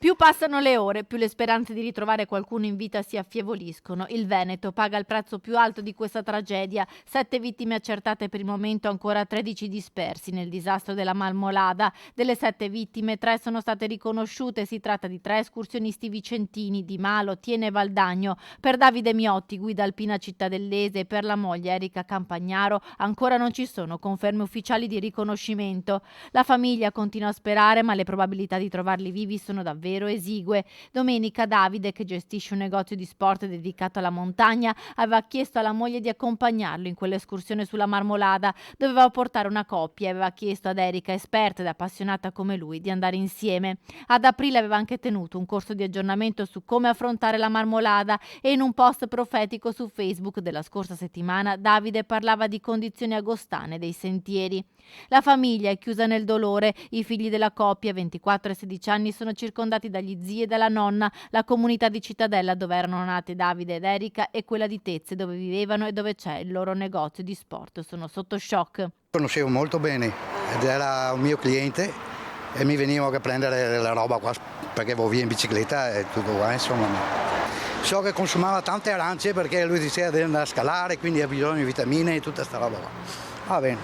Più passano le ore, più le speranze di ritrovare qualcuno in vita si affievoliscono. Il Veneto paga il prezzo più alto di questa tragedia. 7 vittime accertate per il momento, ancora 13 dispersi nel disastro della Marmolada. Delle 7 vittime, 3 sono state riconosciute. Si tratta di 3 escursionisti vicentini, Di Malo, Tiene e Valdagno. Per Davide Miotti, guida alpina cittadellese, e per la moglie Erika Campagnaro ancora non ci sono conferme ufficiali di riconoscimento. La famiglia continua a sperare, ma le probabilità di trovarli vivi sono davvero esigue. Domenica Davide, che gestisce un negozio di sport dedicato alla montagna, aveva chiesto alla moglie di accompagnarlo in quell'escursione sulla Marmolada. Doveva portare una coppia e aveva chiesto ad Erika, esperta ed appassionata come lui, di andare insieme. Ad aprile aveva anche tenuto un corso di aggiornamento su come affrontare la Marmolada e in un post profetico su Facebook della scorsa settimana Davide parlava di condizioni agostane dei sentieri. La famiglia è chiusa nel dolore, i figli della coppia, 24 e 16 anni, sono circondati dagli zii e dalla nonna. La comunità di Cittadella, dove erano nate Davide ed Erika, e quella di Tezze, dove vivevano e dove c'è il loro negozio di sport, sono sotto shock. Conoscevo molto bene ed era un mio cliente e mi venivo a prendere la roba qua perché avevo via in bicicletta e tutto qua, insomma. So che consumava tante arance perché lui diceva di andare a scalare, quindi ha bisogno di vitamine e tutta sta roba qua. Va bene,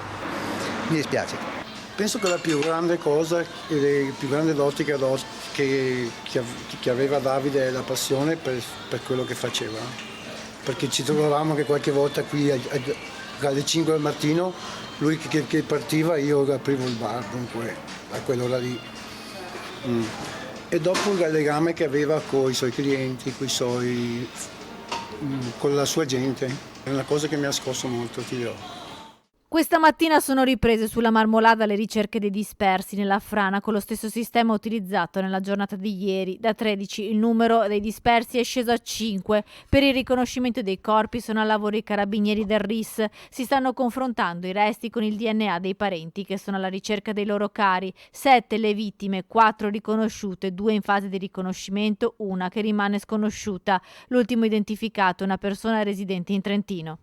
mi dispiace. Penso che la più grande cosa, le più grandi doti che aveva Davide è la passione per quello che faceva. Perché ci trovavamo che qualche volta qui alle 5 del mattino, lui che partiva, io aprivo il bar, dunque a quell'ora lì. E dopo il legame che aveva con i suoi clienti, con la sua gente, è una cosa che mi ha scosso molto, ti dirò. Questa mattina sono riprese sulla Marmolada le ricerche dei dispersi nella frana con lo stesso sistema utilizzato nella giornata di ieri. Da 13 il numero dei dispersi è sceso a 5. Per il riconoscimento dei corpi sono al lavoro i carabinieri del RIS. Si stanno confrontando i resti con il DNA dei parenti che sono alla ricerca dei loro cari. 7 le vittime, 4 riconosciute, 2 in fase di riconoscimento, una che rimane sconosciuta. L'ultimo identificato è una persona residente in Trentino.